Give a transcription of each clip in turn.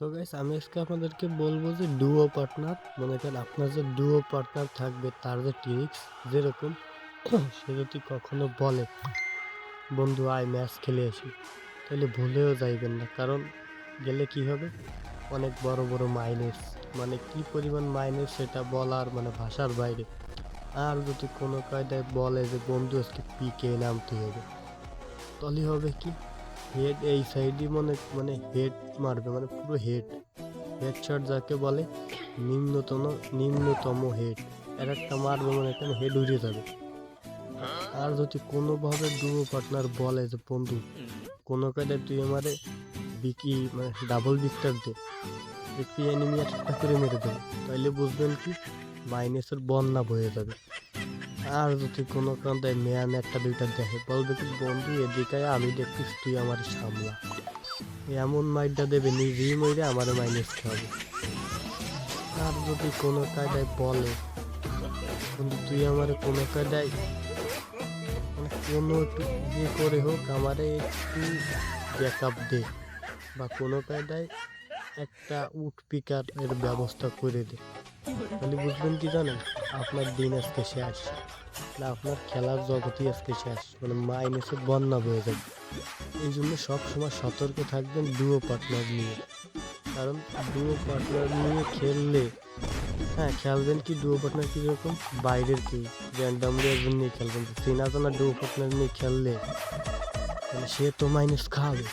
তো গাইস আমি আজকে আপনাদেরকে বলবো যে ডুও পার্টনার মনে করেন আপনার যে ডুও পার্টনার থাকবে তার যে ট্রিক্স যেরকম সে যদি কখনো বলে বন্ধু আয় ম্যাচ খেলে আসি তাহলে ভুলেও যাইবেন না, কারণ গেলে কি হবে অনেক বড় বড় মাইনাস, মানে কি পরিমাণ মাইনাস সেটা বলার মানে ভাষার বাইরে। আর যদি কোনো কায়দায় বলে যে বন্ধু আজকে পিকে নামতে হবে, তাহলে হবে কি হেড এই সাইডই মনে মানে হেড মারবে, মানে পুরো হেড হেডশট যাকে বলে নিম্নতম নিম্নতম হেড এর একটা মারবে, মনে করেন হেড উড়ে যাবে। আর যদি কোনোভাবে ডুও পার্টনার বলে যে বন্ধু কোনো কাজে তুই আমারে বিকি মানে ডাবল বিক্টার দে, একটু এনিমি একটা করে মেরে দেবে, তাইলে বুঝবেন কি মাইনাসের বন্যা বয়ে যাবে। আর যদি কোনো কান্দায় ম্যান একটা দুইটা দেখে বলবে কি বন্ধু এদিকে আয়, আমি দেখছিস তুই আমার সামলা, এমন মাইরটা দেবে নিজেই মরে আমার মাইনাস খাবে। আর যদি কোনো কায়দায় বলে বন্ধু তুই আমার কোনো কায়দায় মানে কোনো একটু ইয়ে করে হোক আমারে একটু ব্যাকআপ দে, বা কোনো কায়দায় একটা উট পিকার এর ব্যবস্থা করে দে, তাহলে বুঝবেন কি জানেন আপনার দিন আজকে শেষ, না আপনার খেলার জগতই আজকে শেষ, মানে মাইনাসের বন্যা বয়ে যাবে। এই জন্য সবসময় সতর্ক থাকবেন ডুও পার্টনার নিয়ে, কারণ ডুও পার্টনার নিয়ে খেললে হ্যাঁ খেলবেন কি ডুও পার্টনার কীরকম বাইরের কেউ র্যান্ডামলি একজন নিয়ে খেলবেন, চেনা জানা ডুও পার্টনার নিয়ে খেললে মানে সে তো মাইনাস খাবে,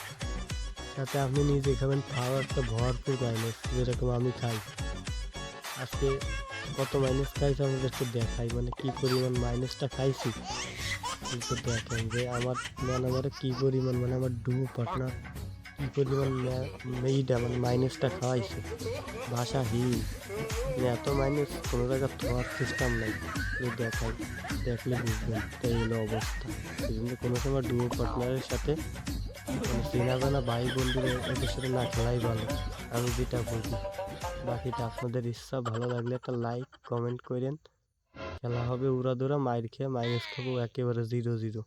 তাতে আপনি নিজে খাবেন খাওয়ারটা ভরপুর মাইনাস, যেরকম আমি খাই আজকে কত মাইনাস খাইছি আমাদেরকে দেখাই, মানে কি পরিমাণ মাইনাসটা খাইছি কিন্তু দেখেন যে আমার ম্যান আমার কি পরিমাণ মানে আমার ডুও পার্টনার কি পরিমাণ এইটা মানে মাইনাসটা খাওয়াইছে ভাষাহীন, মানে এত মাইনাস কোনো জায়গায় থাকার সিস্টেম নাই, দেখাই দেখলে বুঝবেন তাই হলো অবস্থা। এই জন্য কোনো সময় ডুও পার্টনারের সাথে মানে চেনা জানা ভাই বন্ধুদের এদের সাথে না খেলাই ভালো, আমি যেটা বুঝি। বাকিটা আপনাদের ইচ্ছা, ভালো লাগলে একটা লাইক কমেন্ট করেন। খেলা হবে উড়াদুরা মাইর খেয়ে মাইনাস খাবো একেবারে 0-0।